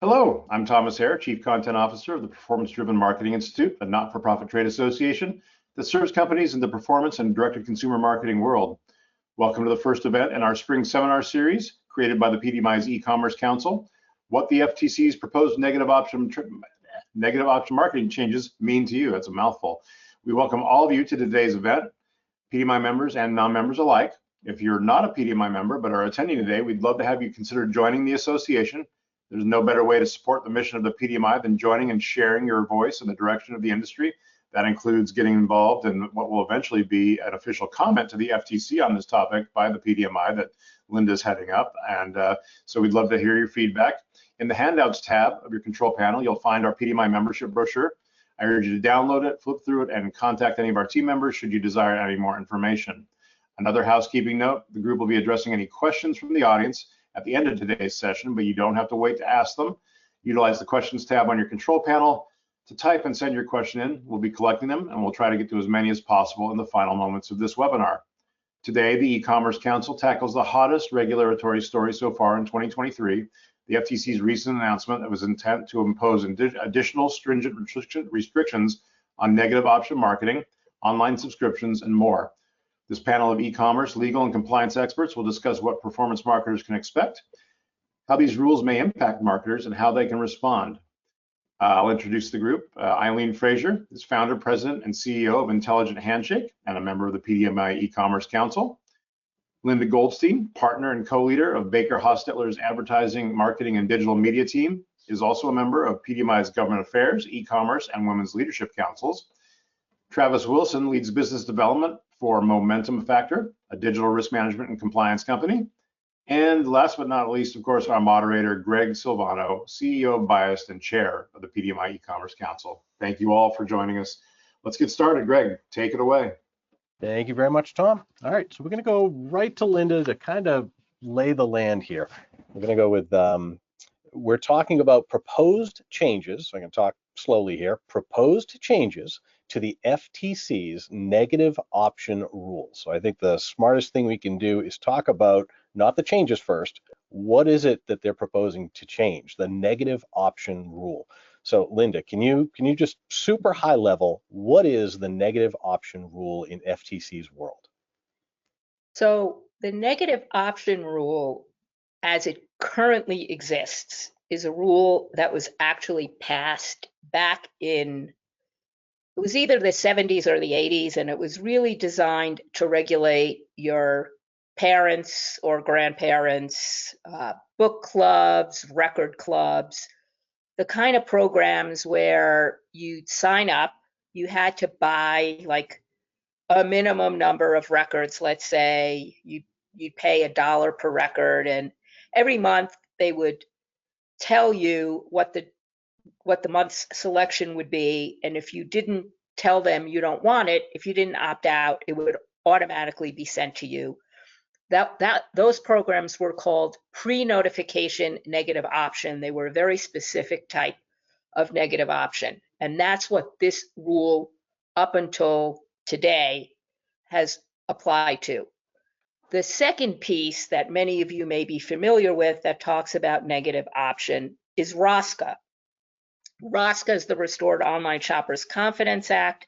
Hello, I'm Thomas Hare, Chief Content Officer of the Performance-Driven Marketing Institute, a not-for-profit trade association that serves companies in the performance and direct-to-consumer marketing world. Welcome to the first event in our spring seminar series created by the PDMI's E-Commerce Council, what the FTC's proposed negative option marketing changes mean to you. That's a mouthful. We welcome all of you to today's event, PDMI members and non-members alike. If you're not a PDMI member but are attending today, we'd love to have you consider joining the association. There's no better way to support the mission of the PDMI than joining and sharing your voice in the direction of the industry. That includes getting involved in what will eventually be an official comment to the FTC on this topic by the PDMI that Linda's heading up. And so we'd love to hear your feedback. In the handouts tab of your control panel, you'll find our PDMI membership brochure. I urge you to download it, flip through it, and contact any of our team members should you desire any more information. Another housekeeping note, the group will be addressing any questions from the audience at the end of today's session, but you don't have to wait to ask them. Utilize the questions tab on your control panel to type and send your question in. We'll be collecting them and we'll try to get to as many as possible in the final moments of this webinar. Today, the E-Commerce Council tackles the hottest regulatory story so far in 2023, the FTC's recent announcement of its intent to impose additional stringent restrictions on negative option marketing, online subscriptions, and more. This panel of e-commerce, legal, and compliance experts will discuss what performance marketers can expect, how these rules may impact marketers, and how they can respond. I'll introduce the group. Eileen Fraser is founder, president, and CEO of Intelligent Handshake and a member of the PDMI E-Commerce Council. Linda Goldstein, partner and co-leader of BakerHostetler's advertising, marketing, and digital media team, is also a member of PDMI's Government Affairs, E-Commerce, and Women's Leadership Councils. Travis Wilson leads business development for Momentum Factor, a digital risk management and compliance company. And last but not least, of course, our moderator, Greg Silvano, CEO of Buyist and chair of the PDMI E-Commerce Council. Thank you all for joining us. Let's get started. Greg, take it away. Thank you very much, Tom. All right, so we're going to go right to Linda to kind of lay the land here. We're going to go with, we're talking about proposed changes. So I'm going to talk slowly here. Proposed changes to the FTC's negative option rule. So I think the smartest thing we can do is talk about not the changes first. What is it that they're proposing to change? The negative option rule. So Linda, can you just super high level, what is the negative option rule in FTC's world? So the negative option rule as it currently exists is a rule that was actually passed back in, it was either the 70s or the 80s, and it was really designed to regulate your parents or grandparents, book clubs, record clubs, the kind of programs where you'd sign up, you had to buy like a minimum number of records. Let's say you'd pay $1 per record, and every month they would tell you what the month's selection would be, and if you didn't tell them you don't want it, if you didn't opt out, it would automatically be sent to you. Those programs were called pre-notification negative option. They were a very specific type of negative option, and that's what this rule up until today has applied to. The second piece that many of you may be familiar with that talks about negative option is ROSCA. ROSCA is the Restored Online Shoppers Confidence Act.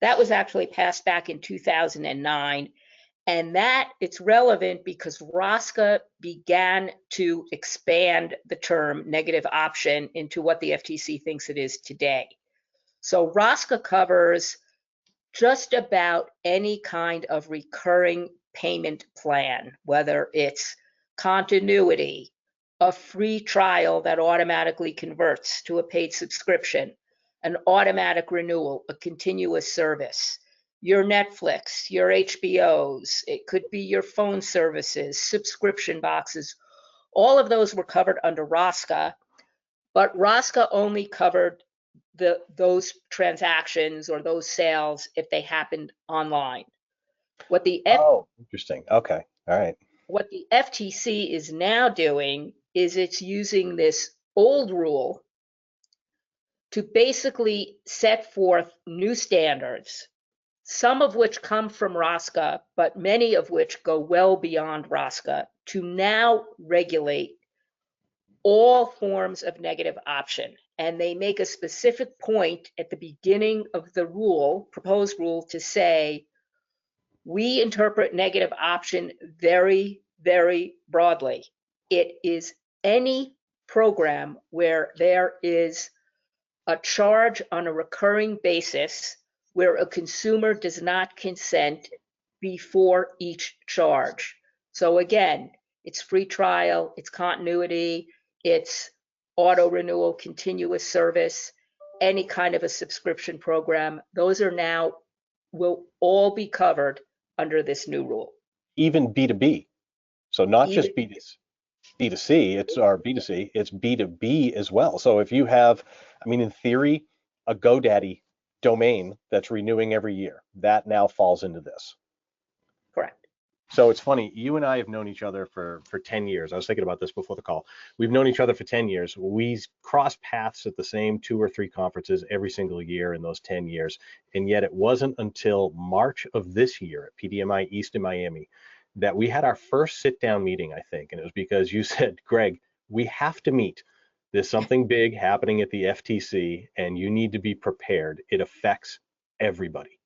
That was actually passed back in 2009. And that it's relevant because ROSCA began to expand the term negative option into what the FTC thinks it is today. So ROSCA covers just about any kind of recurring payment plan, whether it's continuity, a free trial that automatically converts to a paid subscription, an automatic renewal, a continuous service, your Netflix, your HBOs, it could be your phone services, subscription boxes. All of those were covered under ROSCA, but ROSCA only covered those transactions or those sales if they happened online. Interesting. Okay. All right. What the FTC is now doing is it's using this old rule to basically set forth new standards, some of which come from ROSCA, but many of which go well beyond ROSCA, to now regulate all forms of negative option. And they make a specific point at the beginning of the rule, proposed rule, to say, we interpret negative option very, very broadly. It is any program where there is a charge on a recurring basis where a consumer does not consent before each charge. So again, it's free trial, it's continuity, it's auto renewal, continuous service, any kind of a subscription program. Those are now, will all be covered under this new rule. Even B2B. So not Even, just B2C, it's our B2C, it's B2B as well. So if you have, I mean, in theory, a GoDaddy domain that's renewing every year, that now falls into this. correct. So it's funny, you and I have known each other for 10 years. I was thinking about this before the call. We've known each other for 10 years. We cross paths at the same 2 or 3 conferences every single year in those 10 years. And yet it wasn't until March of this year at PDMI East in Miami that we had our first sit down meeting, I think. And it was because you said, Greg, we have to meet. There's something big happening at the FTC and you need to be prepared. It affects everybody.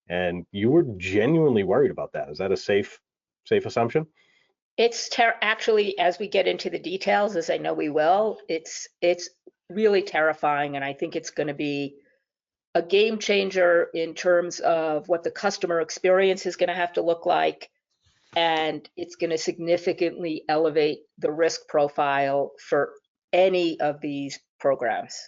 And you were genuinely worried about that. Is that a safe assumption? It's actually, as we get into the details, as I know we will, it's really terrifying, and I think it's going to be a game changer in terms of what the customer experience is going to have to look like, and it's going to significantly elevate the risk profile for any of these programs.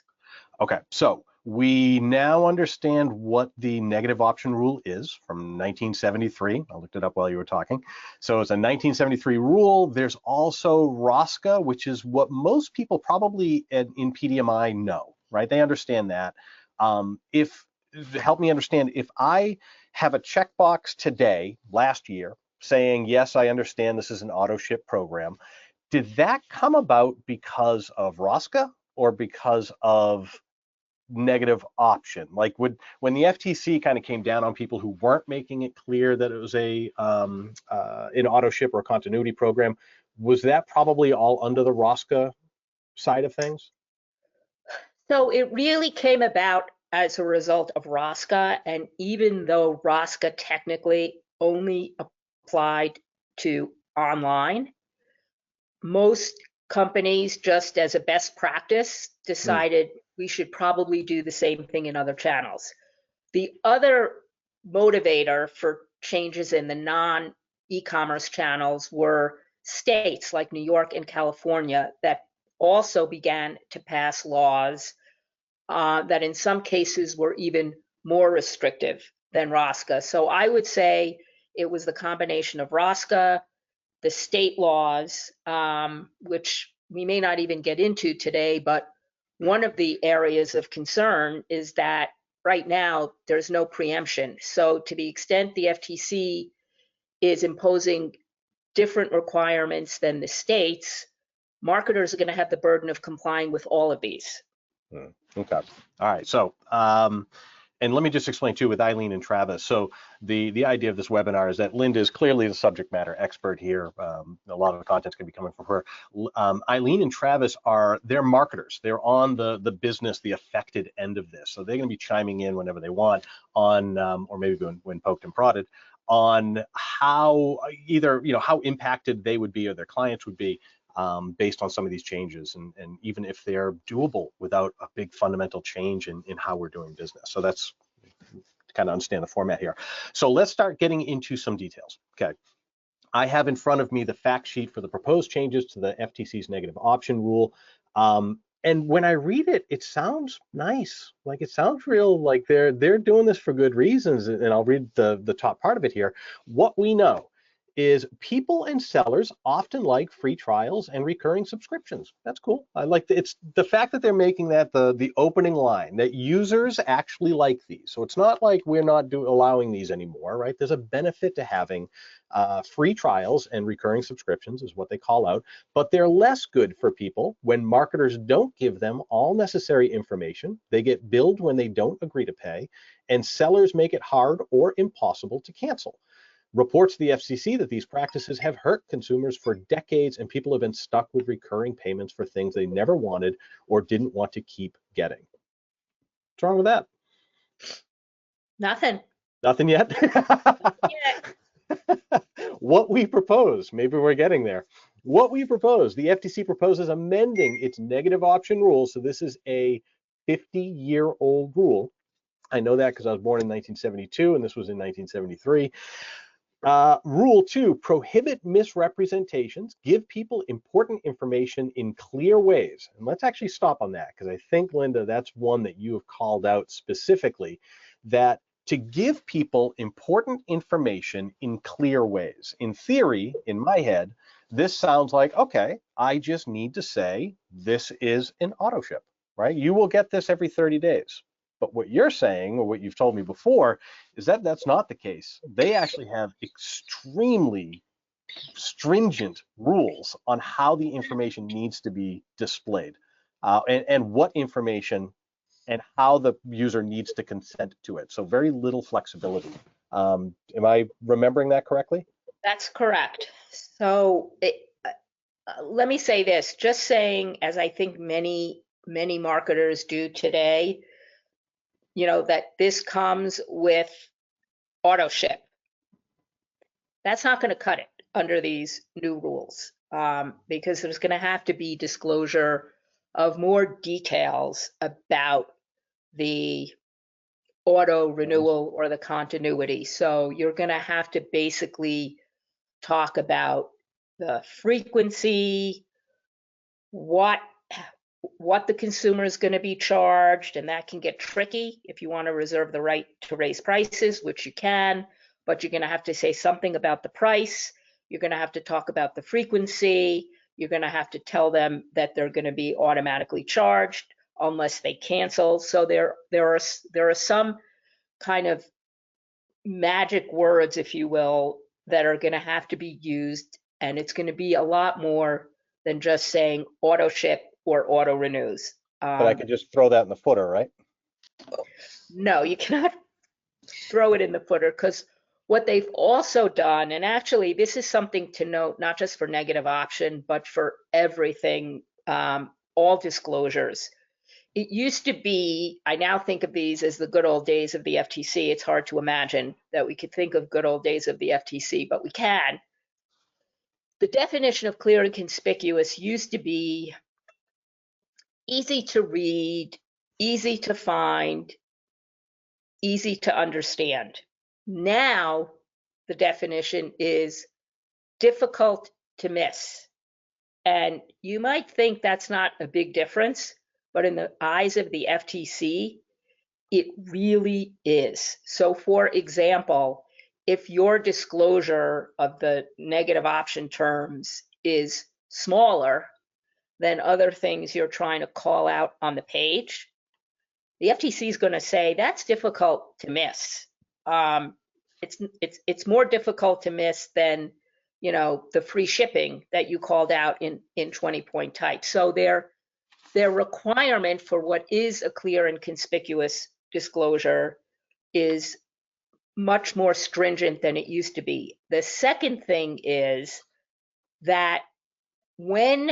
Okay, so we now understand what the negative option rule is from 1973. I looked it up while you were talking. So it's a 1973 rule. There's also ROSCA, which is what most people probably in PDMI know, right? They understand that. Help me understand, if I have a checkbox today, last year, saying, yes, I understand this is an auto ship program, did that come about because of ROSCA or because of negative option? Like when the FTC kind of came down on people who weren't making it clear that it was an auto ship or a continuity program, was that probably all under the ROSCA side of things? So it really came about as a result of ROSCA, and even though ROSCA technically only applied to online, most companies, just as a best practice, decided we should probably do the same thing in other channels. The other motivator for changes in the non-e-commerce channels were states like New York and California that also began to pass laws that in some cases were even more restrictive than ROSCA. So I would say it was the combination of ROSCA, the state laws, which we may not even get into today, but one of the areas of concern is that right now there's no preemption. So to the extent the FTC is imposing different requirements than the states, marketers are going to have the burden of complying with all of these. Okay. All right. So, and let me just explain too with Eileen and Travis. So the idea of this webinar is that Linda is clearly the subject matter expert here. A lot of the content's going to be coming from her. Eileen and Travis they're marketers. They're on the business, the affected end of this. So they're going to be chiming in whenever they want on, or maybe when poked and prodded, on how either, how impacted they would be or their clients would be based on some of these changes, and even if they're doable without a big fundamental change in how we're doing business. So that's to kind of understand the format here. So let's start getting into some details. Okay. I have in front of me the fact sheet for the proposed changes to the FTC's negative option rule. And when I read it, it sounds nice. Like it sounds real, like they're doing this for good reasons. And I'll read the top part of it here. What we know is people and sellers often like free trials and recurring subscriptions. That's cool. I like it's the fact that they're making that the opening line, that users actually like these. So it's not like we're not allowing these anymore, right? There's a benefit to having free trials and recurring subscriptions is what they call out, but they're less good for people when marketers don't give them all necessary information. They get billed when they don't agree to pay, and sellers make it hard or impossible to cancel. reports to the FCC that these practices have hurt consumers for decades, and people have been stuck with recurring payments for things they never wanted or didn't want to keep getting. What's wrong with that? Nothing. Nothing yet? Yeah. What we propose, maybe we're getting there. What we propose, the FTC proposes amending its negative option rule. So this is a 50-year-old rule. I know that because I was born in 1972 and this was in 1973. Rule 2, prohibit misrepresentations, give people important information in clear ways. And let's actually stop on that, because I think, Linda, that's one that you have called out specifically, that to give people important information in clear ways. In theory, in my head, this sounds like, okay, I just need to say this is an auto ship, right? You will get this every 30 days. But what you're saying, or what you've told me before, is that that's not the case. They actually have extremely stringent rules on how the information needs to be displayed, and what information and how the user needs to consent to it. So very little flexibility. Am I remembering that correctly? That's correct. So let me say this, just saying, as I think many marketers do today, you know, that this comes with auto ship. That's not going to cut it under these new rules, because there's going to have to be disclosure of more details about the auto renewal or the continuity. So you're going to have to basically talk about the frequency, what the consumer is going to be charged, and that can get tricky if you want to reserve the right to raise prices, which you can, but you're going to have to say something about the price. You're going to have to talk about the frequency. You're going to have to tell them that they're going to be automatically charged unless they cancel. So there are some kind of magic words, if you will, that are going to have to be used, and it's going to be a lot more than just saying auto ship or auto renews. But I could just throw that in the footer, right? No, you cannot throw it in the footer, because what they've also done, and actually this is something to note, not just for negative option, but for everything, all disclosures. It used to be, I now think of these as the good old days of the FTC. It's hard to imagine that we could think of good old days of the FTC, but we can. The definition of clear and conspicuous used to be easy to read, easy to find, easy to understand. Now, the definition is difficult to miss. And you might think that's not a big difference, but in the eyes of the FTC, it really is. So for example, if your disclosure of the negative option terms is smaller than other things you're trying to call out on the page, the FTC is going to say that's difficult to miss. It's more difficult to miss than, you know, the free shipping that you called out in 20-point type. So their requirement for what is a clear and conspicuous disclosure is much more stringent than it used to be. The second thing is that when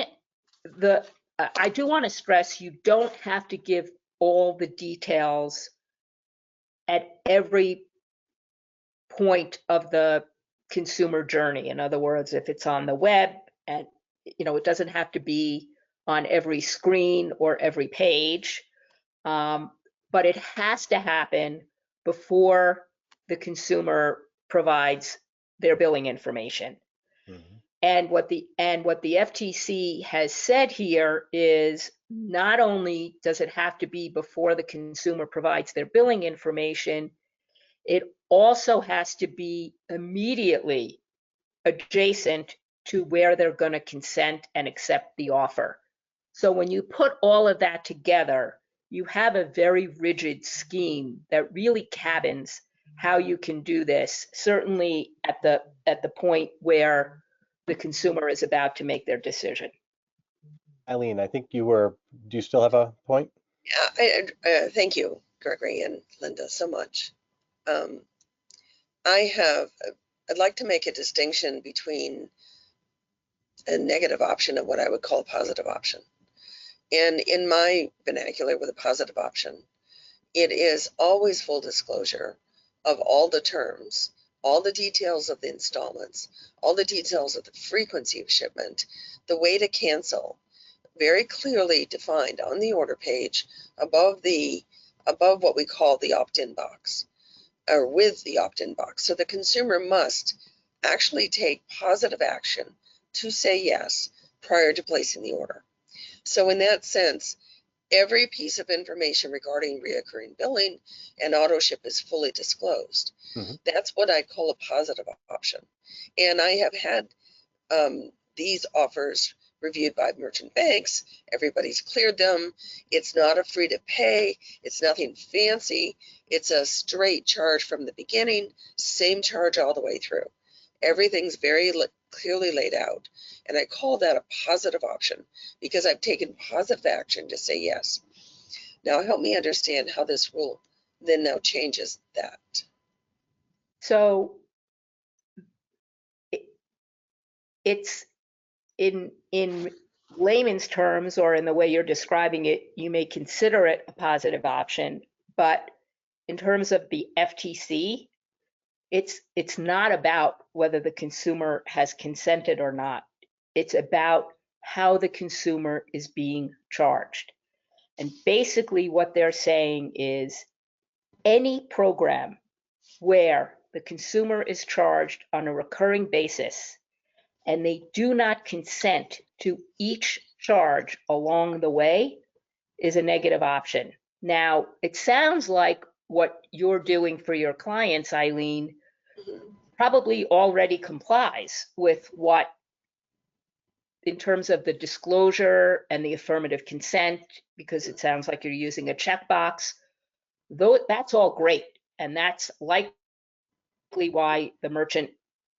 I do want to stress, you don't have to give all the details at every point of the consumer journey. In other words, if it's on the web, and you know, it doesn't have to be on every screen or every page, but it has to happen before the consumer provides their billing information. Mm-hmm. And what the FTC has said here is not only does it have to be before the consumer provides their billing information, it also has to be immediately adjacent to where they're going to consent and accept the offer. So when you put all of that together, you have a very rigid scheme that really cabins how you can do this, certainly at the point where the consumer is about to make their decision. Eileen, I think do you still have a point? Yeah, thank you, Gregory and Linda, so much. I have I'd like to make a distinction between a negative option and what I would call a positive option. And in my vernacular with a positive option, it is always full disclosure of all the terms, all the details of the installments, all the details of the frequency of shipment, the way to cancel, very clearly defined on the order page above what we call the opt-in box, or with the opt-in box. So the consumer must actually take positive action to say yes prior to placing the order. So in that sense, every piece of information regarding reoccurring billing and auto ship is fully disclosed. Mm-hmm. That's what I call a positive option. And I have had these offers reviewed by merchant banks. Everybody's cleared them. It's not a free to pay. It's nothing fancy. It's a straight charge from the beginning, same charge all the way through. Everything's very clearly laid out. And I call that a positive option because I've taken positive action to say yes. Now help me understand how this rule then now changes that. So it's in layman's terms, or in the way you're describing it, you may consider it a positive option, but in terms of the FTC, it's not about whether the consumer has consented or not. It's about how the consumer is being charged. And basically what they're saying is any program where the consumer is charged on a recurring basis and they do not consent to each charge along the way is a negative option. Now, it sounds like what you're doing for your clients, Eileen, probably already complies with what, in terms of the disclosure and the affirmative consent, because it sounds like you're using a checkbox. Though that's all great, and that's likely why the merchant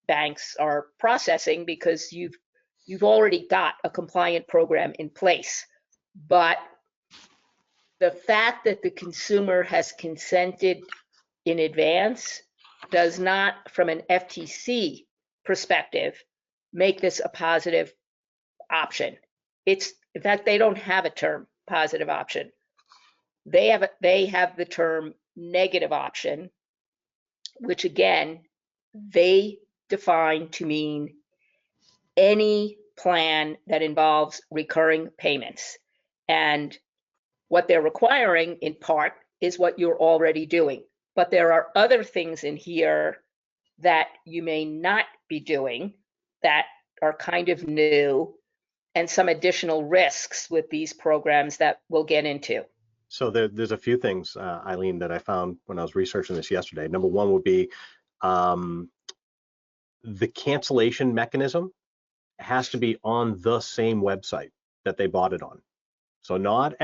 banks are processing, because you've already got a compliant program in place. But the fact that the consumer has consented in advance does not, from an FTC perspective, make this a positive option. It's, in fact, they don't have a term positive option. They have the term negative option, which again, they define to mean any plan that involves recurring payments. And what they're requiring in part is what you're already doing. But there are other things in here that you may not be doing that are kind of new, and some additional risks with these programs that we'll get into. So there's a few things, Eileen, that I found when I was researching this yesterday. Number one would be the cancellation mechanism has to be on the same website that they bought it on. So not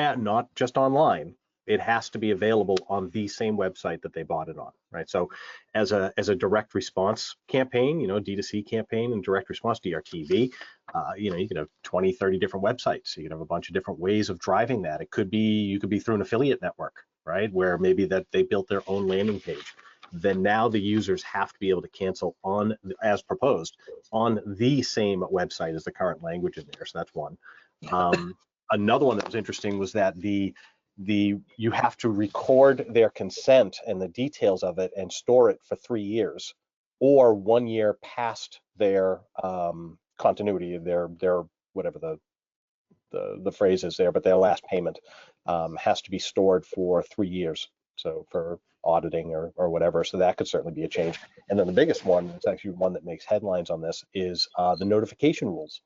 just online. It has to be available on the same website that they bought it on, right? So as a direct response campaign, D2C campaign and direct response, DRTV, you can have 20, 30 different websites. So you can have a bunch of different ways of driving that. It could be, you could be through an affiliate network, right? Where maybe that they built their own landing page. Then now the users have to be able to cancel on, as proposed, on the same website as the current language in there. So that's one. Another one that was interesting was that you have to record their consent and the details of it and store it for 3 years, or 1 year past their continuity of their whatever the phrase is there, but their last payment has to be stored for 3 years. So for auditing or whatever. So that could certainly be a change. And then the biggest one, it's actually one that makes headlines on this, is the notification rules.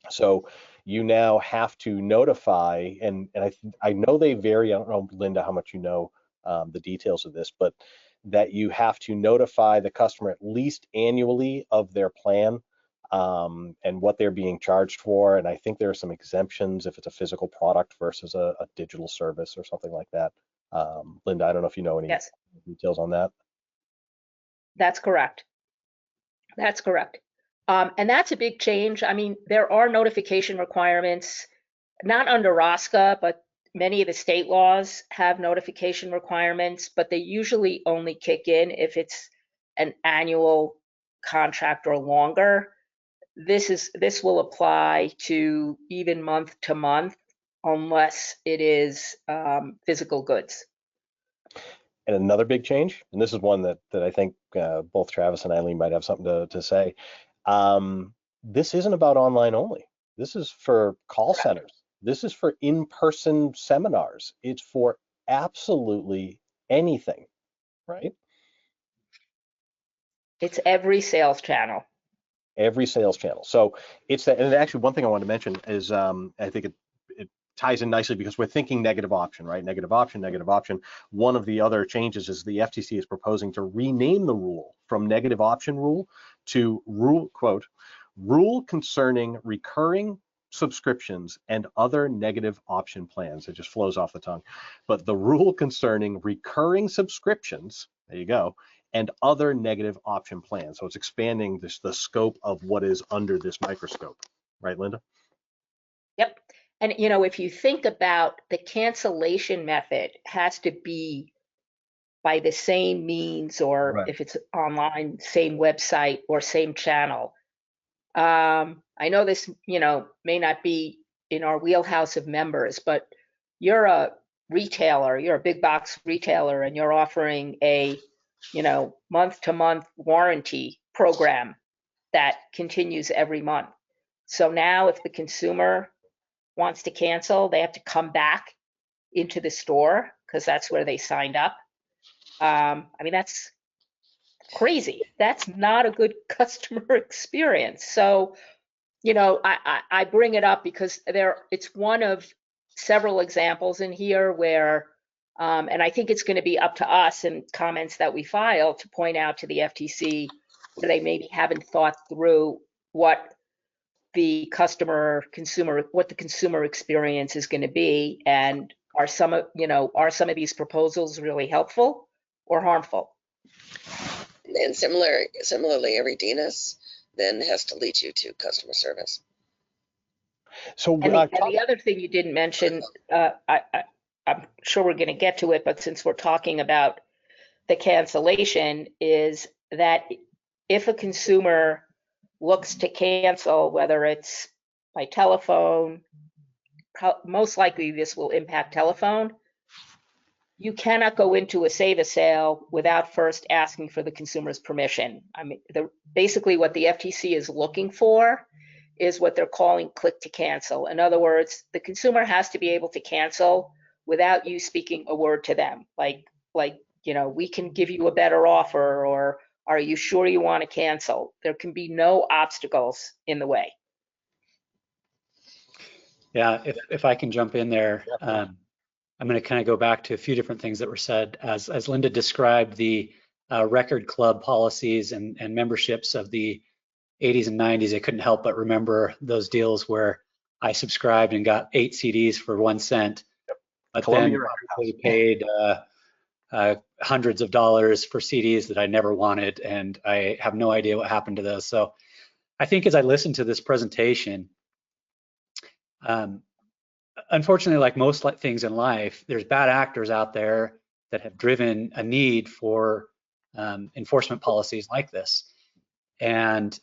So you now have to notify, and I know they vary. I don't know, Linda, how much you know the details of this, but that you have to notify the customer at least annually of their plan and what they're being charged for. And I think there are some exemptions if it's a physical product versus a digital service or something like that. Linda, I don't know if you know any details on that. That's correct. That's correct. And that's a big change. I mean, there are notification requirements, not under ROSCA, but many of the state laws have notification requirements, but they usually only kick in if it's an annual contract or longer, this will apply to even month to month unless it is physical goods. And another big change, and this is one that I think both Travis and Eileen might have something to say. This isn't about online only. This is for call centers. This is for in-person seminars. It's for absolutely anything, right? It's every sales channel. Every sales channel. So it's that, and actually one thing I want to mention is I think it ties in nicely because we're thinking negative option, right? Negative option, negative option. One of the other changes is the FTC is proposing to rename the rule from negative option rule to rule, quote, rule concerning recurring subscriptions and other negative option plans. It just flows off the tongue. But the rule concerning recurring subscriptions, there you go, and other negative option plans. So it's expanding the scope of what is under this microscope. Right, Linda? Yep. And if you think about the cancellation method has to be by the same means, or if it's online, same website or same channel. I know this, may not be in our wheelhouse of members, but you're a retailer, you're a big box retailer, and you're offering a, month-to-month warranty program that continues every month. So now if the consumer wants to cancel, they have to come back into the store because that's where they signed up. That's crazy. That's not a good customer experience. So, I bring it up because it's one of several examples in here where, and I think it's going to be up to us and comments that we file to point out to the FTC where they maybe haven't thought through what the consumer experience is going to be, and are some of these proposals really helpful or harmful? And similarly, every DNS then has to lead you to customer service. So and the other thing you didn't mention, I'm sure we're going to get to it, but since we're talking about the cancellation, is that if a consumer looks to cancel, whether it's by telephone, most likely this will impact telephone, you cannot go into a save a sale without first asking for the consumer's permission. Basically what the FTC is looking for is what they're calling click to cancel. In other words, the consumer has to be able to cancel without you speaking a word to them. Like, we can give you a better offer, or are you sure you want to cancel? There can be no obstacles in the way. Yeah, if I can jump in there, I'm going to kind of go back to a few different things that were said. As Linda described, the record club policies and memberships of the 80s and 90s, I couldn't help but remember those deals where I subscribed and got 8 CDs for 1 cent, but Columbia then paid hundreds of dollars for CDs that I never wanted, and I have no idea what happened to those. So I think as I listened to this presentation, unfortunately, like most things in life, there's bad actors out there that have driven a need for enforcement policies like this. And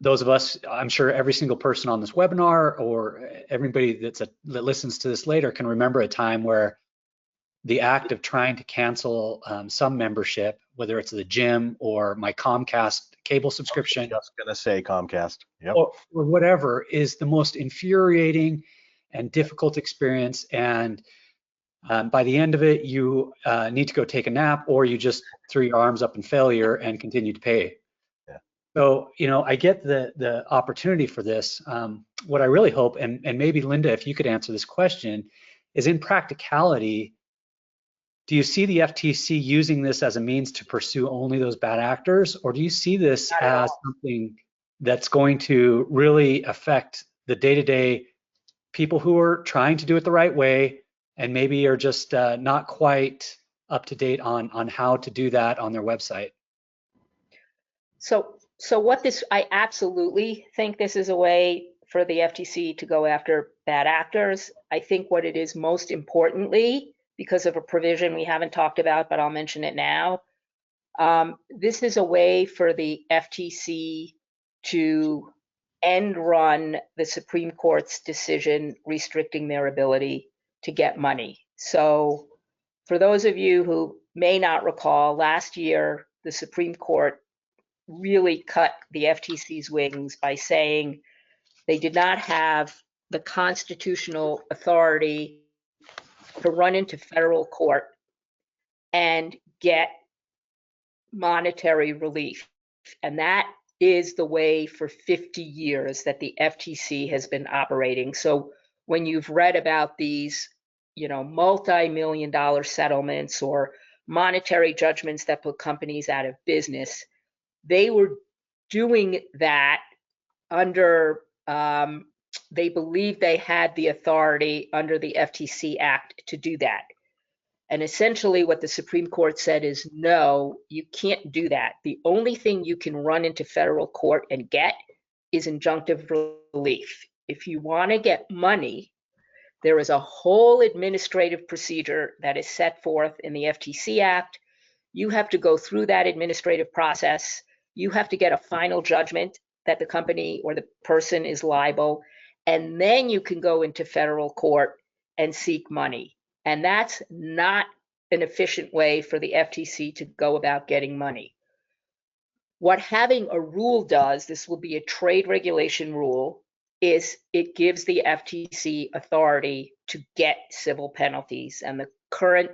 those of us, I'm sure every single person on this webinar or everybody that listens to this later can remember a time where the act of trying to cancel some membership, whether it's the gym or my Comcast cable subscription. I was just gonna say Comcast. Yep. Or whatever, is the most infuriating and difficult experience. And by the end of it, you need to go take a nap, or you just threw your arms up in failure and continue to pay. Yeah. So, I get the opportunity for this. What I really hope, and maybe Linda, if you could answer this question, is in practicality, do you see the FTC using this as a means to pursue only those bad actors, or do you see this as something that's going to really affect the day-to-day people who are trying to do it the right way and maybe are just not quite up to date on how to do that on their website? So I absolutely think this is a way for the FTC to go after bad actors. I think what it is most importantly, because of a provision we haven't talked about, but I'll mention it now, This is a way for the FTC to end run the Supreme Court's decision restricting their ability to get money. So for those of you who may not recall, last year, the Supreme Court really cut the FTC's wings by saying they did not have the constitutional authority to run into federal court and get monetary relief. And that is the way for 50 years that the FTC has been operating. So when you've read about these, multi-million-dollar settlements or monetary judgments that put companies out of business, they were doing that under, they believed they had the authority under the FTC Act to do that. And essentially what the Supreme Court said is, no, you can't do that. The only thing you can run into federal court and get is injunctive relief. If you want to get money, there is a whole administrative procedure that is set forth in the FTC Act. You have to go through that administrative process. You have to get a final judgment that the company or the person is liable, and then you can go into federal court and seek money. And that's not an efficient way for the FTC to go about getting money. What having a rule does, this will be a trade regulation rule, is it gives the FTC authority to get civil penalties. And the current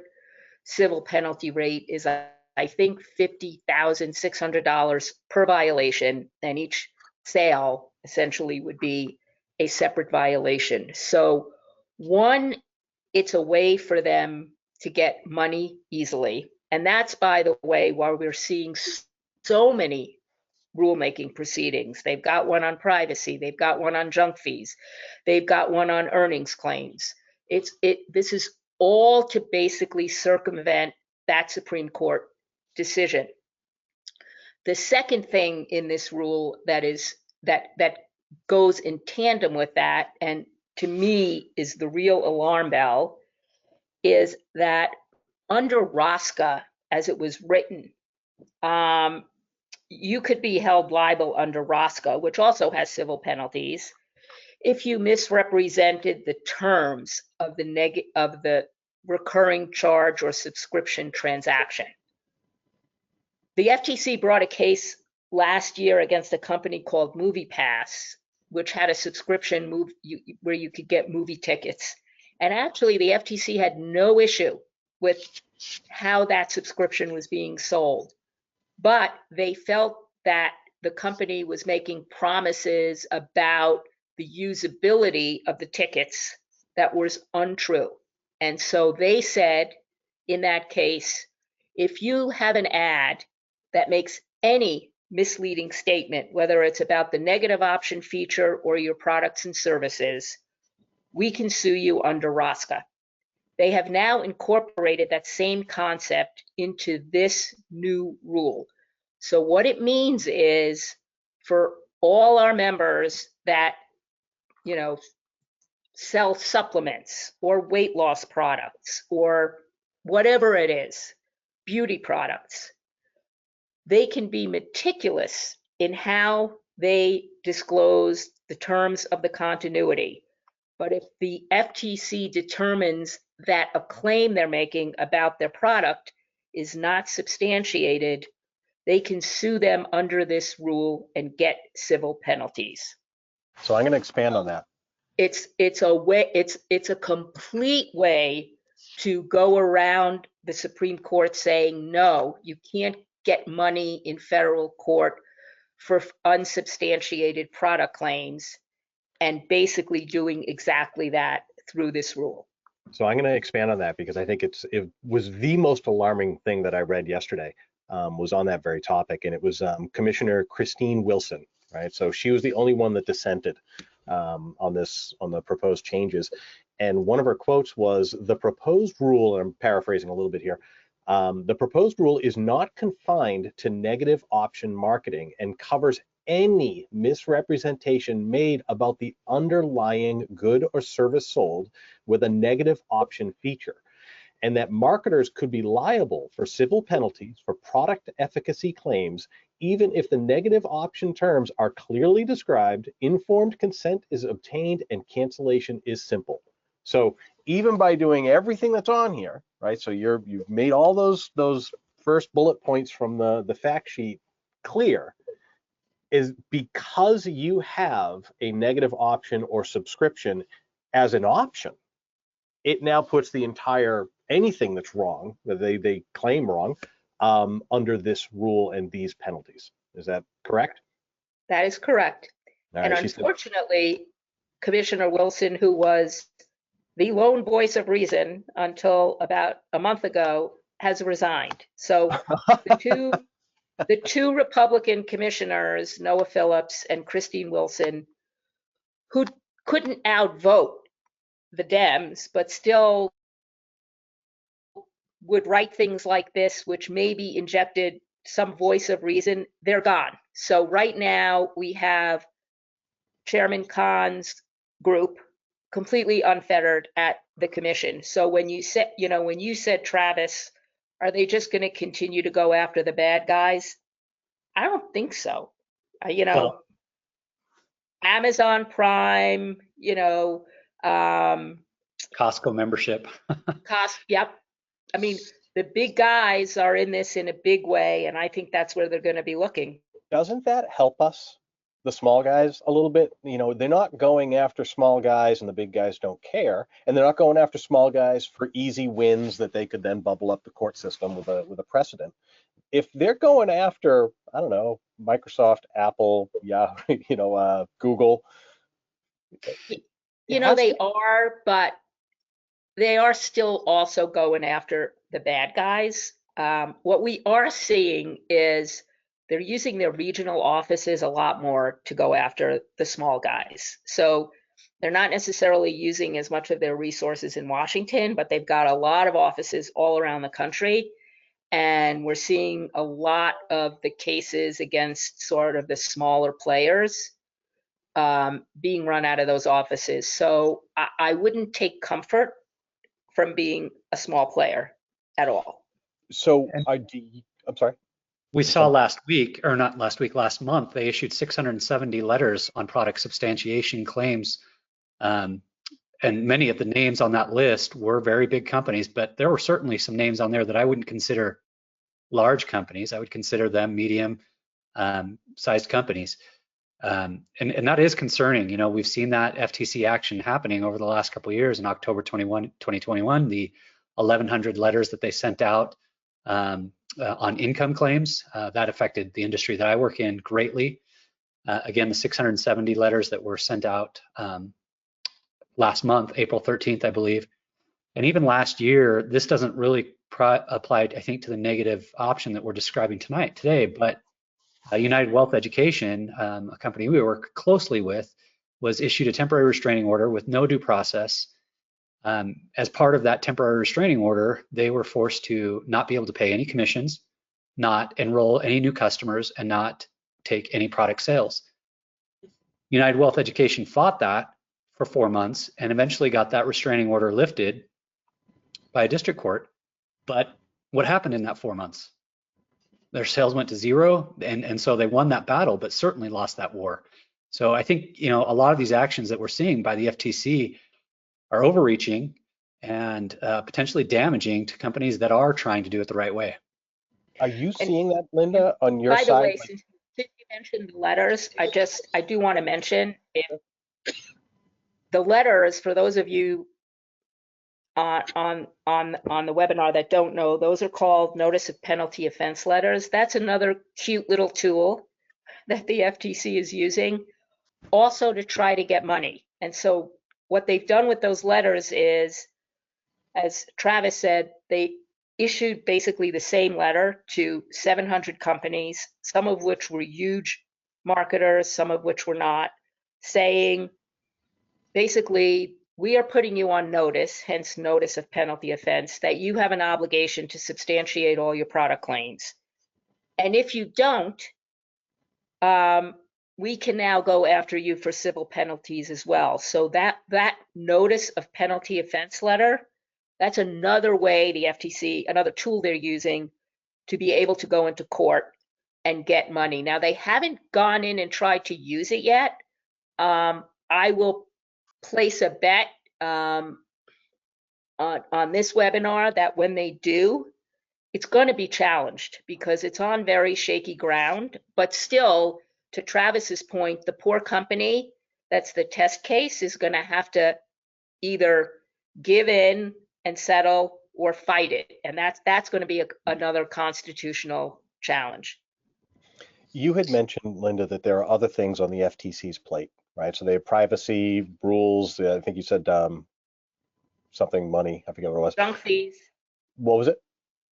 civil penalty rate is, I think, $50,600 per violation, and each sale essentially would be a separate violation. So one, it's a way for them to get money easily. And that's, by the way, why we're seeing so many rulemaking proceedings. They've got one on privacy. They've got one on junk fees. They've got one on earnings claims. This is all to basically circumvent that Supreme Court decision. The second thing in this rule that goes in tandem with that, and to me is the real alarm bell, is that under ROSCA, as it was written, you could be held liable under ROSCA, which also has civil penalties, if you misrepresented the terms of the recurring charge or subscription transaction. The FTC brought a case last year against a company called MoviePass, which had a subscription where you could get movie tickets. And actually, the FTC had no issue with how that subscription was being sold. But they felt that the company was making promises about the usability of the tickets that was untrue. And so they said in that case, if you have an ad that makes any misleading statement, whether it's about the negative option feature or your products and services, we can sue you under ROSCA. They have now incorporated that same concept into this new rule. So what it means is for all our members that, sell supplements or weight loss products or whatever it is, beauty products, they can be meticulous in how they disclose the terms of the continuity. But if the FTC determines that a claim they're making about their product is not substantiated, they can sue them under this rule and get civil penalties. So I'm going to expand on that. It's a complete way to go around the Supreme Court saying, no, you can't get money in federal court for unsubstantiated product claims, and basically doing exactly that through this rule. So I'm going to expand on that because I think it was the most alarming thing that I read yesterday, was on that very topic, and it was Commissioner Christine Wilson, right? So she was the only one that dissented on the proposed changes, and one of her quotes was, "The proposed rule," and I'm paraphrasing a little bit here, "the proposed rule is not confined to negative option marketing and covers any misrepresentation made about the underlying good or service sold with a negative option feature. and that marketers could be liable for civil penalties for product efficacy claims, even if the negative option terms are clearly described, informed consent is obtained, and cancellation is simple. So even by doing everything that's on here, right? So you've made all those first bullet points from the fact sheet clear, is because you have a negative option or subscription as an option, it now puts the entire anything that's wrong, that they claim wrong, under this rule and these penalties. Is that correct? That is correct. All And right, unfortunately, Commissioner Wilson, who was the lone voice of reason until about a month ago, has resigned. So the two Republican commissioners, Noah Phillips and Christine Wilson, who couldn't outvote the Dems, but still would write things like this, which maybe injected some voice of reason, they're gone. So right now we have Chairman Khan's group completely unfettered at the commission. So when you said, Travis, are they just going to continue to go after the bad guys? I don't think so. Well, Amazon Prime, Costco membership. yep. I mean, the big guys are in this in a big way, and I think that's where they're going to be looking. doesn't that help us, the small guys, a little bit? They're not going after small guys and the big guys don't care, and they're not going after small guys for easy wins that they could then bubble up the court system with a precedent. If they're going after, I don't know, Microsoft, Apple, Yahoo, Google, They are, but they are still also going after the bad guys. What we are seeing is they're using their regional offices a lot more to go after the small guys. So they're not necessarily using as much of their resources in Washington, but they've got a lot of offices all around the country. And we're seeing a lot of the cases against sort of the smaller players being run out of those offices. So I wouldn't take comfort from being a small player at all. So I'm sorry. We saw last month, they issued 670 letters on product substantiation claims. And many of the names on that list were very big companies, but there were certainly some names on there that I wouldn't consider large companies. I would consider them medium sized companies. And that is concerning. We've seen that FTC action happening over the last couple of years. In October 2021, the 1,100 letters that they sent out on income claims, that affected the industry that I work in greatly. Again, the 670 letters that were sent out last month, April 13th, I believe. And even last year, this doesn't really apply, I think, to the negative option that we're describing today, but United Wealth Education, a company we work closely with, was issued a temporary restraining order with no due process. As part of that temporary restraining order, they were forced to not be able to pay any commissions, not enroll any new customers, and not take any product sales. United Wealth Education fought that for 4 months and eventually got that restraining order lifted by a district court. But what happened in that 4 months? Their sales went to zero, and so they won that battle, but certainly lost that war. So I think a lot of these actions that we're seeing by the FTC are overreaching and potentially damaging to companies that are trying to do it the right way. Are you seeing that, Linda, on your side? By the way, since you mentioned the letters, I do want to mention the letters, for those of you on the webinar that don't know, those are called notice of penalty offense letters. That's another cute little tool that the FTC is using also to try to get money. And so what they've done with those letters is, as Travis said, they issued basically the same letter to 700 companies, some of which were huge marketers, some of which were not, saying basically, we are putting you on notice, hence notice of penalty offense, that you have an obligation to substantiate all your product claims. And if you don't, we can now go after you for civil penalties as well. So that notice of penalty offense letter That's another way the FTC, another tool they're using to be able to go into court and get money. Now, they haven't gone in and tried to use it yet. I will place a bet on this webinar that when they do, it's going to be challenged because it's on very shaky ground. But still, to Travis's point, the poor company that's the test case is going to have to either give in and settle or fight it. And that's going to be another constitutional challenge. You had mentioned, Linda, that there are other things on the FTC's plate, right? So they have privacy rules. I think you said something money. I forget what it was. Junk fees. What was it?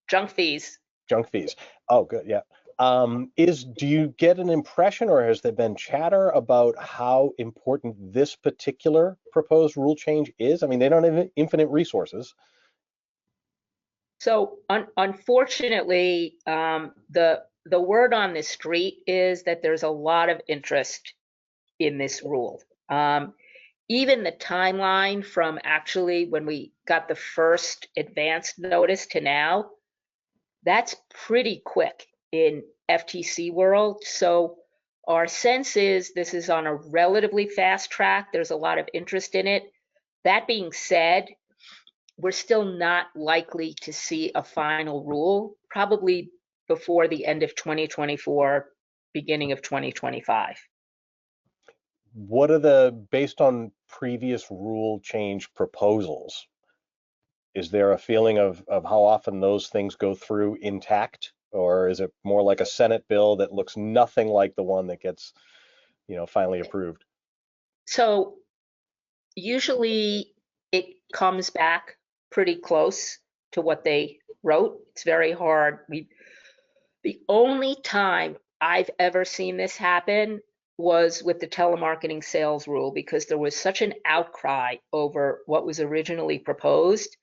Junk fees. Junk fees. Oh, good. Yeah. Do you get an impression, or has there been chatter about how important this particular proposed rule change is? I mean, they don't have infinite resources. So unfortunately, the word on the street is that there's a lot of interest in this rule. Even the timeline from actually when we got the first advance notice to now, that's pretty quick in FTC world. So our sense is this is on a relatively fast track. There's a lot of interest in it. That being said, we're still not likely to see a final rule, probably before the end of 2024, beginning of 2025. What are based on previous rule change proposals, is there a feeling of how often those things go through intact, or is it more like a Senate bill that looks nothing like the one that gets, finally approved? So usually it comes back pretty close to what they wrote. It's very hard. The only time I've ever seen this happen was with the telemarketing sales rule, because there was such an outcry over what was originally proposed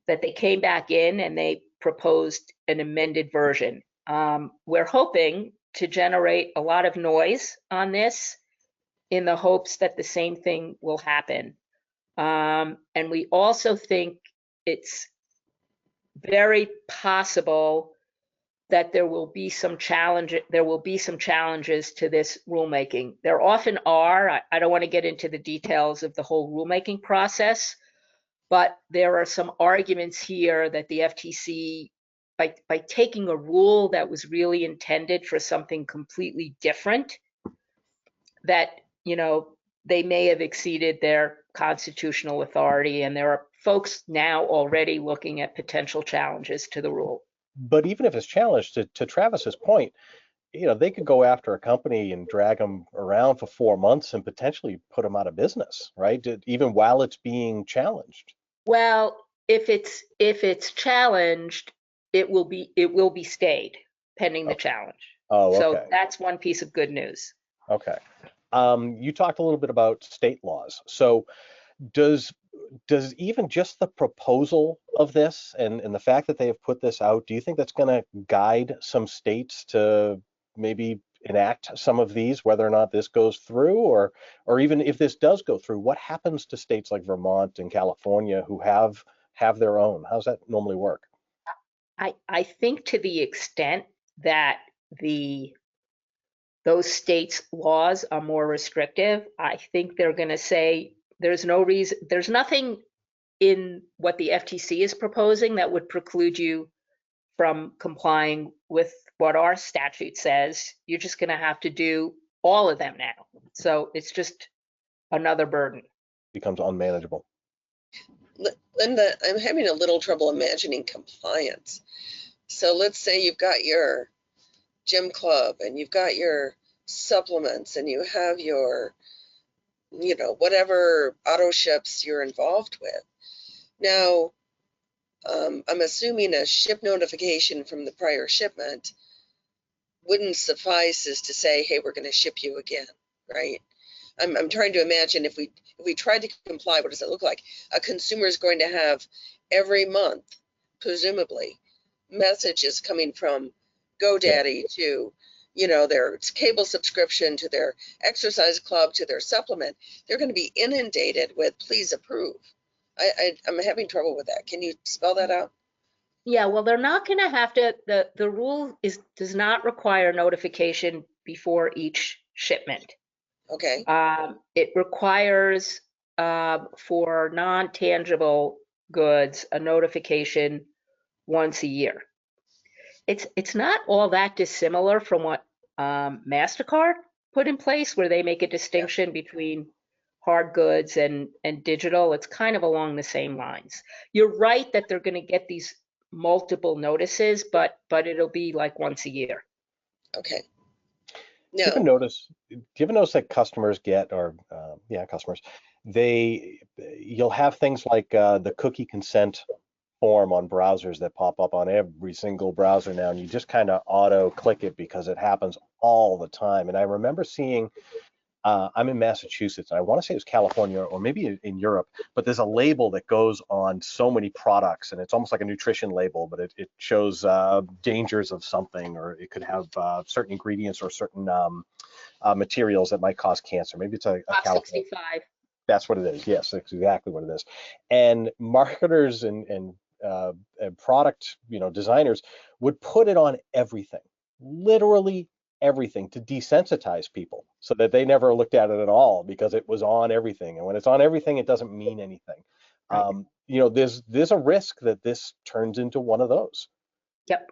that they came back in and they proposed an amended version. We're hoping to generate a lot of noise on this in the hopes that the same thing will happen. And we also think it's very possible that there will be some challenges to this rulemaking. There often are. I don't want to get into the details of the whole rulemaking process, but there are some arguments here that the FTC, by taking a rule that was really intended for something completely different, that they may have exceeded their constitutional authority, and there are folks now already looking at potential challenges to the rule. But even if it's challenged, to Travis's point, they could go after a company and drag them around for 4 months and potentially put them out of business, right? Even while it's being challenged. Well, if it's challenged, it will be stayed pending the challenge. Oh, okay. So that's one piece of good news. Okay. You talked a little bit about state laws. So does even just the proposal of this and the fact that they have put this out, do you think that's going to guide some states to maybe enact some of these, whether or not this goes through, or even if this does go through, what happens to states like Vermont and California who have their own? How's that normally work? I think to the extent that those states' laws are more restrictive, I think they're going to say there's nothing in what the FTC is proposing that would preclude you from complying with what our statute says. You're just going to have to do all of them now. So it's just another burden. Becomes unmanageable. Linda, I'm having a little trouble imagining compliance. So let's say you've got your gym club and you've got your supplements and you have your, whatever auto ships you're involved with. Now, I'm assuming a ship notification from the prior shipment wouldn't suffice as to say, hey, we're going to ship you again, right? I'm trying to imagine if we tried to comply, what does it look like? A consumer is going to have every month, presumably, messages coming from GoDaddy to, their cable subscription, to their exercise club, to their supplement. They're going to be inundated with please approve. I'm having trouble with that. Can you spell that out? Yeah, well, they're not going to have to, the rule does not require notification before each shipment. Okay. It requires for non-tangible goods a notification once a year. It's not all that dissimilar from what MasterCard put in place, where they make a distinction between hard goods and digital. It's kind of along the same lines. You're right that they're going to get these multiple notices, but it'll be like once a year. Okay. Do you ever notice that customers get, or customers, you'll have things like the cookie consent form on browsers that pop up on every single browser now, and you just kind of auto click it because it happens all the time. And I remember seeing, I'm in Massachusetts, and I want to say it was California or maybe in Europe, but there's a label that goes on so many products, and it's almost like a nutrition label, but it shows dangers of something, or it could have certain ingredients or certain materials that might cause cancer. Maybe it's a California. 65. That's what it is. Yes, that's exactly what it is. And marketers and product, designers would put it on everything, literally everything, to desensitize people so that they never looked at it at all because it was on everything. And when it's on everything, it doesn't mean anything. Right. There's a risk that this turns into one of those. Yep.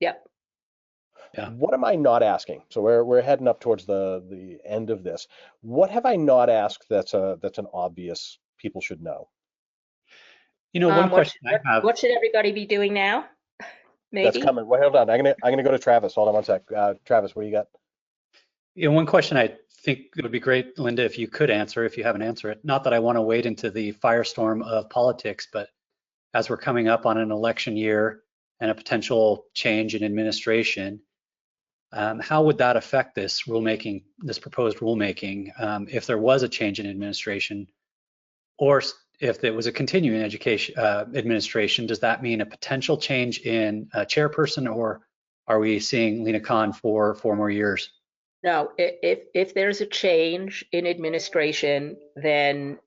Yeah. What am I not asking? So we're heading up towards the end of this. What have I not asked that's an obvious people should know? One question I have. What should everybody be doing now? Maybe. That's coming. Well, hold on. I'm gonna go to Travis. Hold on one sec. Travis, what do you got? One question I think it would be great, Linda, if you could answer, if you haven't answered it. Not that I want to wade into the firestorm of politics, but as we're coming up on an election year and a potential change in administration, how would that affect this rulemaking, this proposed rulemaking, if there was a change in administration, or if it was a continuing education administration? Does that mean a potential change in chairperson, or are we seeing Lena Khan for 4 more years? No, if there's a change in administration, then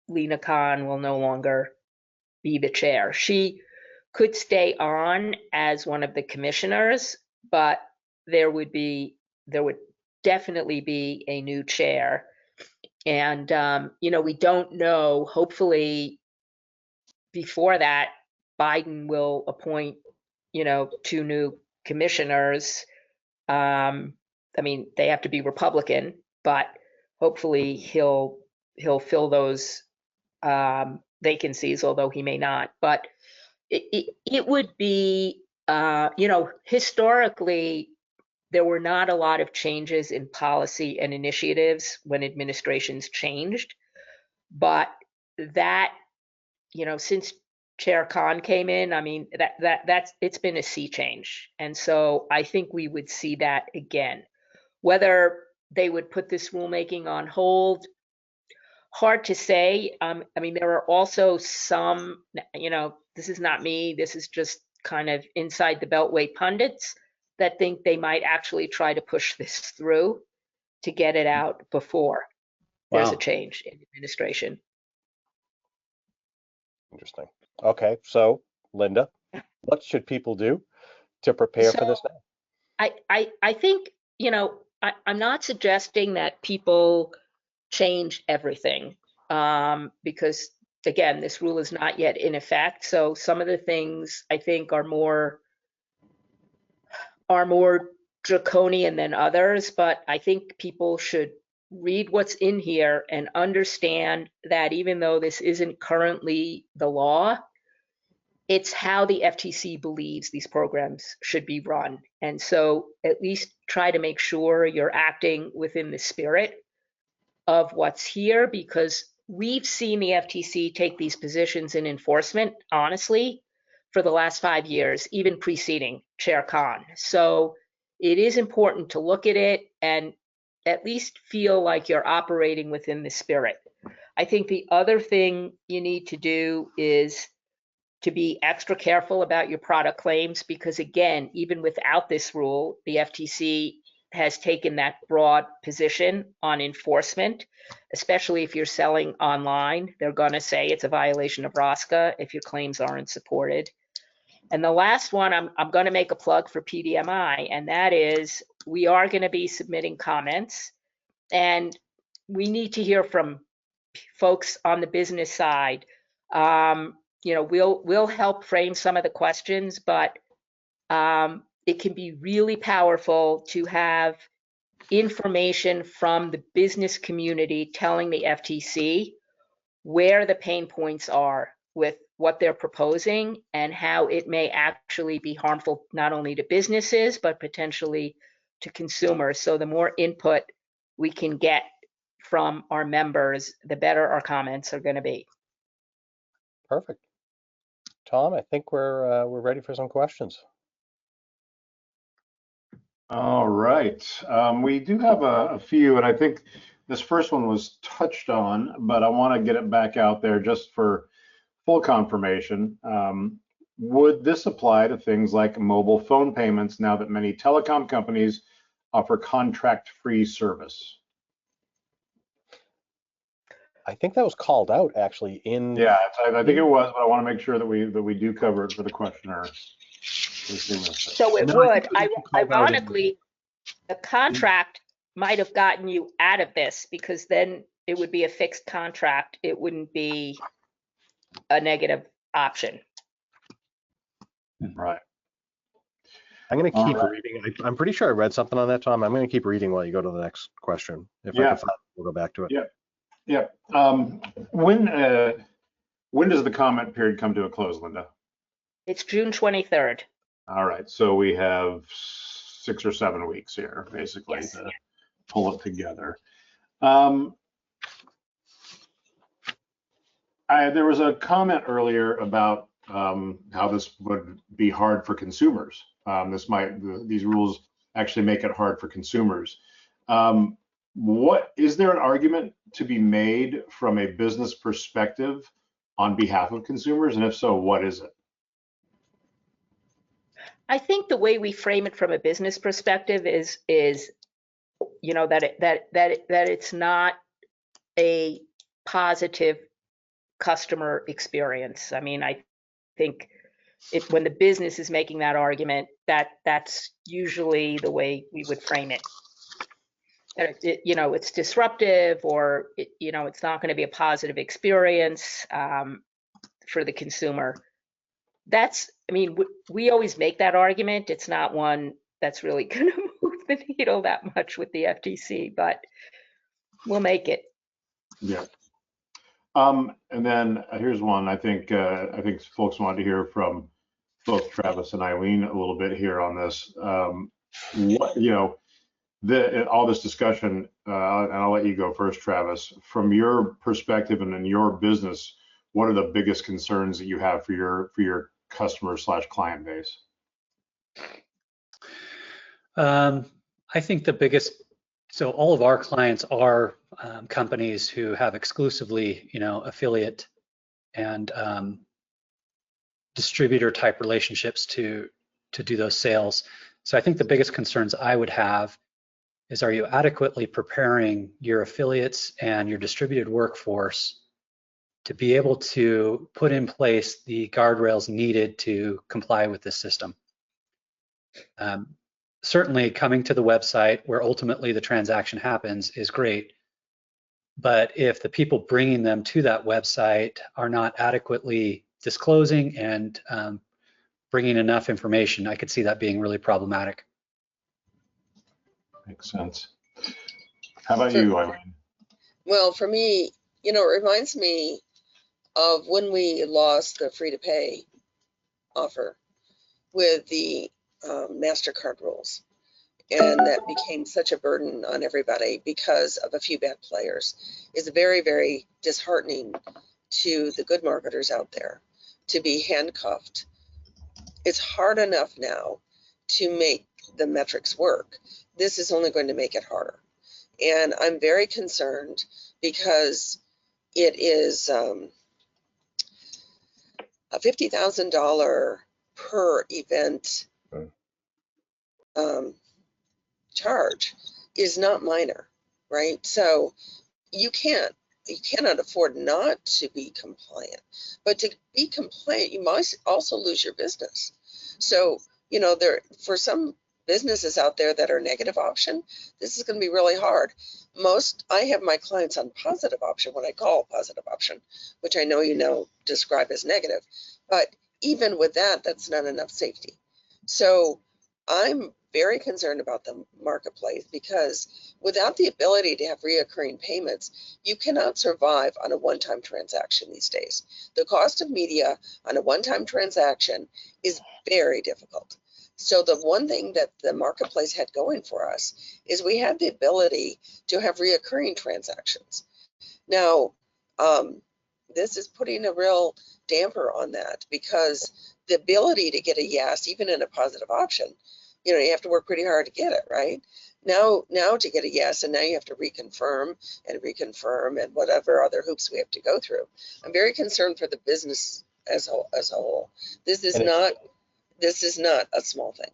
Lena Khan will no longer be the chair. She could stay on as one of the commissioners, but there would definitely be a new chair. And we don't know. Hopefully, before that, Biden will appoint 2 new commissioners. They have to be Republican, but hopefully he'll fill those vacancies, although he may not. But it would be, historically, there were not a lot of changes in policy and initiatives when administrations changed, but that, since Chair Khan came in, it's been a sea change. And so I think we would see that again. Whether they would put this rulemaking on hold, hard to say. There are also some, this is not me, this is just kind of inside the Beltway pundits that think they might actually try to push this through to get it out before there's a change in administration. Interesting. Okay, so Linda, what should people do to prepare for this now? I think, I'm not suggesting that people change everything, because again, this rule is not yet in effect. So some of the things I think are more draconian than others, but I think people should read what's in here and understand that even though this isn't currently the law, it's how the FTC believes these programs should be run. And so at least try to make sure you're acting within the spirit of what's here, because we've seen the FTC take these positions in enforcement, honestly, for the last 5 years, even preceding Chair Khan. So it is important to look at it and at least feel like you're operating within the spirit. I think the other thing you need to do is to be extra careful about your product claims, because again, even without this rule, the FTC has taken that broad position on enforcement, especially if you're selling online. They're going to say it's a violation of ROSCA if your claims aren't supported. And the last one, I'm going to make a plug for PDMI, and that is we are going to be submitting comments, and we need to hear from folks on the business side. You know, we'll help frame some of the questions, but it can be really powerful to have information from the business community telling the FTC where the pain points are with what they're proposing and how it may actually be harmful not only to businesses, but potentially to consumers. So the more input we can get from our members, the better our comments are going to be. Perfect. Tom, I think we're ready for some questions. All right. We do have a few, and I think this first one was touched on, but I want to get it back out there just for full confirmation. Would this apply to things like mobile phone payments now that many telecom companies offer contract-free service? I think that was called out actually in. Yeah, I think it was, but I want to make sure that we do cover it for the questioner. So it No, would. Ironically, the contract might have gotten you out of this, because then it would be a fixed contract. It wouldn't be a negative option. Right. I'm going to keep reading. I'm pretty sure I read something on that, Tom. I'm going to keep reading while you go to the next question. If I can find it, we'll go back to it. Yeah. When does the comment period come to a close, Linda? It's June 23rd. All right, so we have 6 or 7 weeks here, basically, Yes. to pull it together. There was a comment earlier about how this would be hard for consumers. These rules actually make it hard for consumers. What is there an argument to be made from a business perspective on behalf of consumers, and if so, what is it? I think the way we frame it from a business perspective is you know, that it's not a positive customer experience. I mean, I think when the business is making that argument, that's usually the way we would frame it. You know, it's disruptive, or you know, it's not going to be a positive experience for the consumer. I mean, we always make that argument. It's not one that's really going to move the needle that much with the FTC, but we'll make it. Yeah. And then here's one. I think folks wanted to hear from both Travis and Eileen a little bit here on this. What, you know, all this discussion, and I'll let you go first, Travis. From your perspective and in your business, what are the biggest concerns that you have for your customer/client base? I think the biggest, so all of our clients are companies who have exclusively, you know, affiliate and distributor type relationships to do those sales. So I think the biggest concerns I would have is, are you adequately preparing your affiliates and your distributed workforce to be able to put in place the guardrails needed to comply with this system? Certainly coming to the website where ultimately the transaction happens is great, but if the people bringing them to that website are not adequately disclosing and bringing enough information, I could see that being really problematic. Makes sense. How about you, Eileen? Well, for me, you know, it reminds me of when we lost the free-to-pay offer with the MasterCard rules. And that became such a burden on everybody because of a few bad players. It's very, very disheartening to the good marketers out there to be handcuffed. It's hard enough now to make the metrics work. This is only going to make it harder. And I'm very concerned because it is a $50,000 per event charge is not minor, right? So you cannot afford not to be compliant, but to be compliant, you must also lose your business. So, you know, for some businesses out there that are negative option, this is going to be really hard. I have my clients on positive option, what I call positive option, which I know describe as negative, but even with that, that's not enough safety. So I'm very concerned about the marketplace, because without the ability to have reoccurring payments, you cannot survive on a one-time transaction these days. The cost of media on a one-time transaction is very difficult. So the one thing that the marketplace had going for us is we had the ability to have reoccurring transactions. Now, this is putting a real damper on that, because the ability to get a yes, even in a positive option, you have to work pretty hard to get it, right? Now to get a yes, and now you have to reconfirm and whatever other hoops we have to go through. I'm very concerned for the business as a whole. This is not a small thing.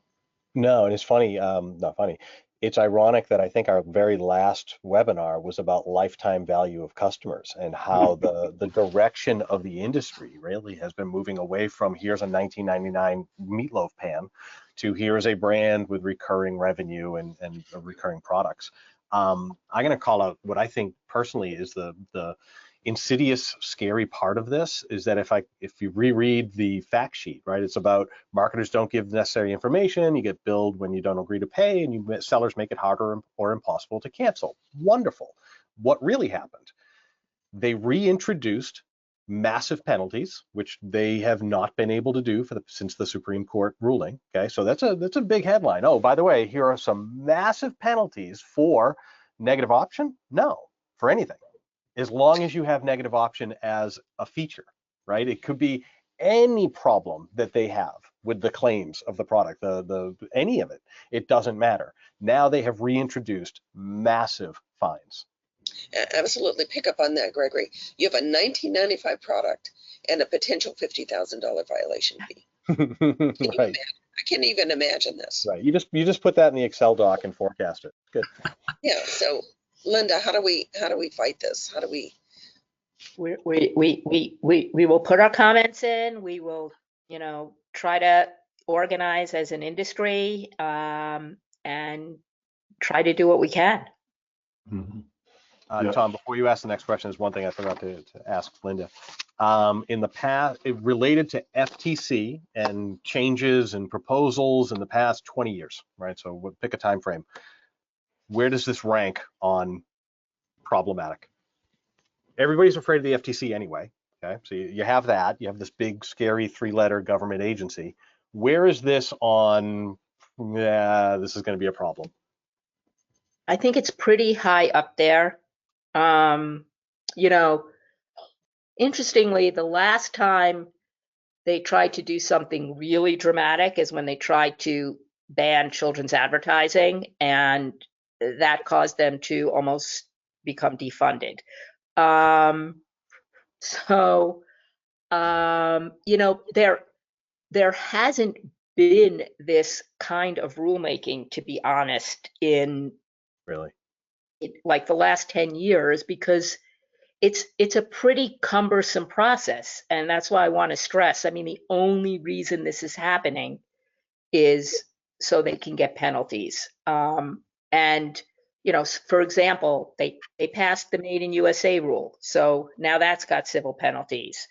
No, and it's funny, not funny. It's ironic that I think our very last webinar was about lifetime value of customers, and how the direction of the industry really has been moving away from here's a 1999 meatloaf pan to here's a brand with recurring revenue and recurring products. I'm going to call out what I think personally is the insidious, scary part of this, is that if you reread the fact sheet, right, it's about marketers don't give necessary information, you get billed when you don't agree to pay, and sellers make it harder or impossible to cancel. Wonderful. What really happened? They reintroduced massive penalties, which they have not been able to do since the Supreme Court ruling. Okay, so that's a big headline. Oh, by the way, here are some massive penalties for negative option. No, for anything, as long as you have negative option as a feature, right? It could be any problem that they have with the claims of the product, any of it. It doesn't matter. Now they have reintroduced massive fines. Absolutely. Pick up on that, Gregory. You have a $19.95 product and a potential $50,000 violation fee. Right. I can't even imagine this. Right. You just put that in the Excel doc and forecast it. Good. Yeah. So, Linda, how do we fight this? How do we? We will put our comments in. We will, try to organize as an industry, and try to do what we can. Mm-hmm. Yeah. Tom, before you ask the next question, there's one thing I forgot to ask Linda. In the past, related to FTC and changes and proposals in the past 20 years, right? So we'll pick a time frame. Where does this rank on problematic? Everybody's afraid of the FTC anyway. Okay, so you have that. You have this big, scary 3-letter government agency. Where is this on? Yeah, this is going to be a problem. I think it's pretty high up there. Interestingly, the last time they tried to do something really dramatic is when they tried to ban children's advertising, and that caused them to almost become defunded. There hasn't been this kind of rulemaking, to be honest, in like the last 10 years, because it's a pretty cumbersome process. And that's why I want to stress, the only reason this is happening is so they can get penalties. For example, they passed the Made in USA rule. So now that's got civil penalties.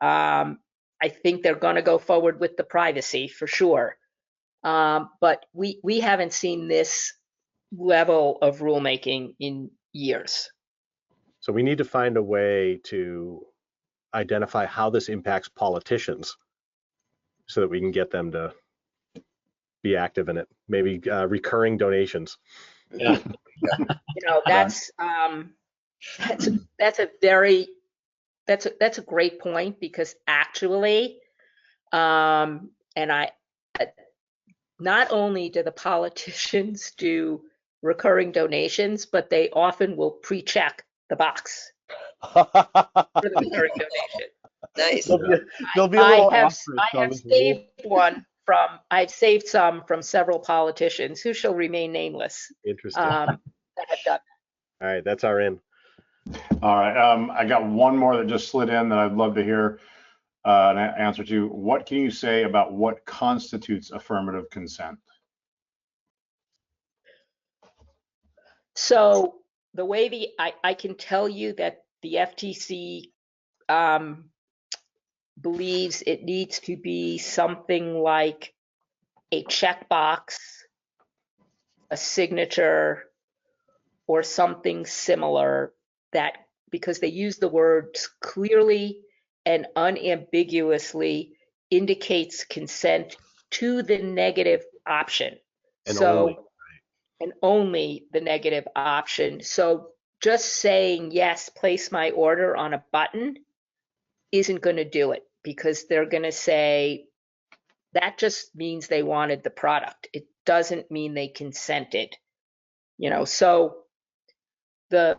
I think they're going to go forward with the privacy for sure. But we haven't seen this level of rulemaking in years. So we need to find a way to identify how this impacts politicians so that we can get them to be active in it. Maybe recurring donations. Yeah. That's a great point, because actually, not only do the politicians do recurring donations, but they often will pre-check the box for the recurring donation. Nice. There'll be a little I have saved one I've saved some from several politicians who shall remain nameless Interesting. that have done. All right, that's our in. All right, I got one more that just slid in that I'd love to hear an answer to. What can you say about what constitutes affirmative consent? So the way I can tell you that the FTC believes it needs to be something like a checkbox, a signature, or something similar, that because they use the words clearly and unambiguously indicates consent to the negative option. And so only. And only the negative option. So just saying, yes, place my order on a button isn't going to do it, because they're going to say that just means they wanted the product. It doesn't mean they consented. So the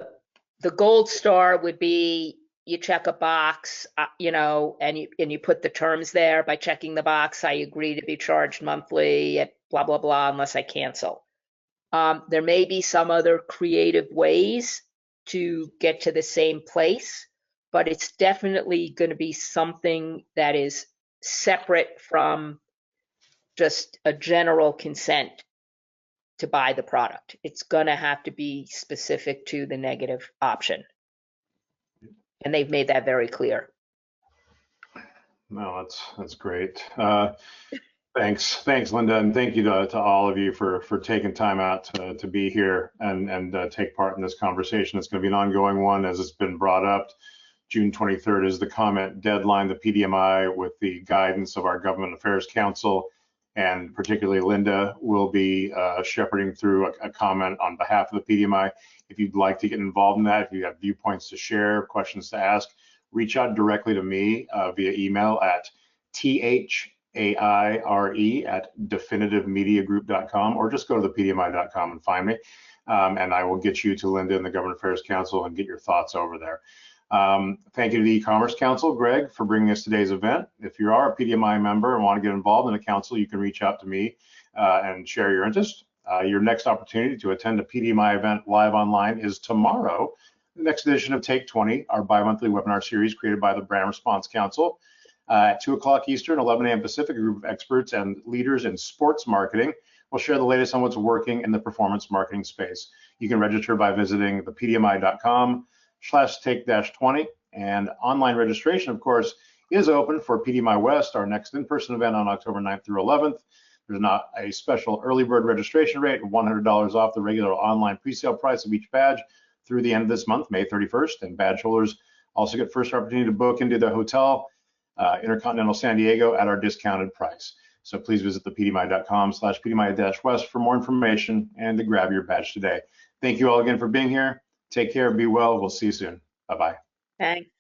gold star would be you check a box, and you put the terms there by checking the box. I agree to be charged monthly at blah, blah, blah, unless I cancel. There may be some other creative ways to get to the same place, but it's definitely going to be something that is separate from just a general consent to buy the product. It's going to have to be specific to the negative option. And they've made that very clear. No, that's great. Thanks, Linda, and thank you to all of you for taking time out to be here and take part in this conversation. It's going to be an ongoing one, as it's been brought up. June 23rd is the comment deadline. The PDMI, with the guidance of our Government Affairs Council, and particularly Linda, will be shepherding through a comment on behalf of the PDMI. If you'd like to get involved in that, if you have viewpoints to share, questions to ask, reach out directly to me via email at THAIRE@definitivemediagroup.com, or just go to thepdmi.com and find me, and I will get you to Linda and the Government Affairs Council and get your thoughts over there. Thank you to the E-Commerce Council, Greg, for bringing us today's event. If you are a PDMI member and want to get involved in the council, you can reach out to me and share your interest. Your next opportunity to attend a PDMI event live online is tomorrow, the next edition of Take 20, our bi-monthly webinar series created by the Brand Response Council. At 2 o'clock Eastern, 11 a.m. Pacific, a group of experts and leaders in sports marketing will share the latest on what's working in the performance marketing space. You can register by visiting thepdmi.com/take-20, and online registration, of course, is open for PDMI West, our next in-person event on October 9th through 11th. There's not a special early bird registration rate, $100 off the regular online presale price of each badge through the end of this month, May 31st, and badge holders also get first opportunity to book into the hotel Intercontinental San Diego at our discounted price. So please visit thepdmi.com/PDMI-West for more information and to grab your badge today. Thank you all again for being here. Take care, be well. We'll see you soon. Bye-bye. Thanks.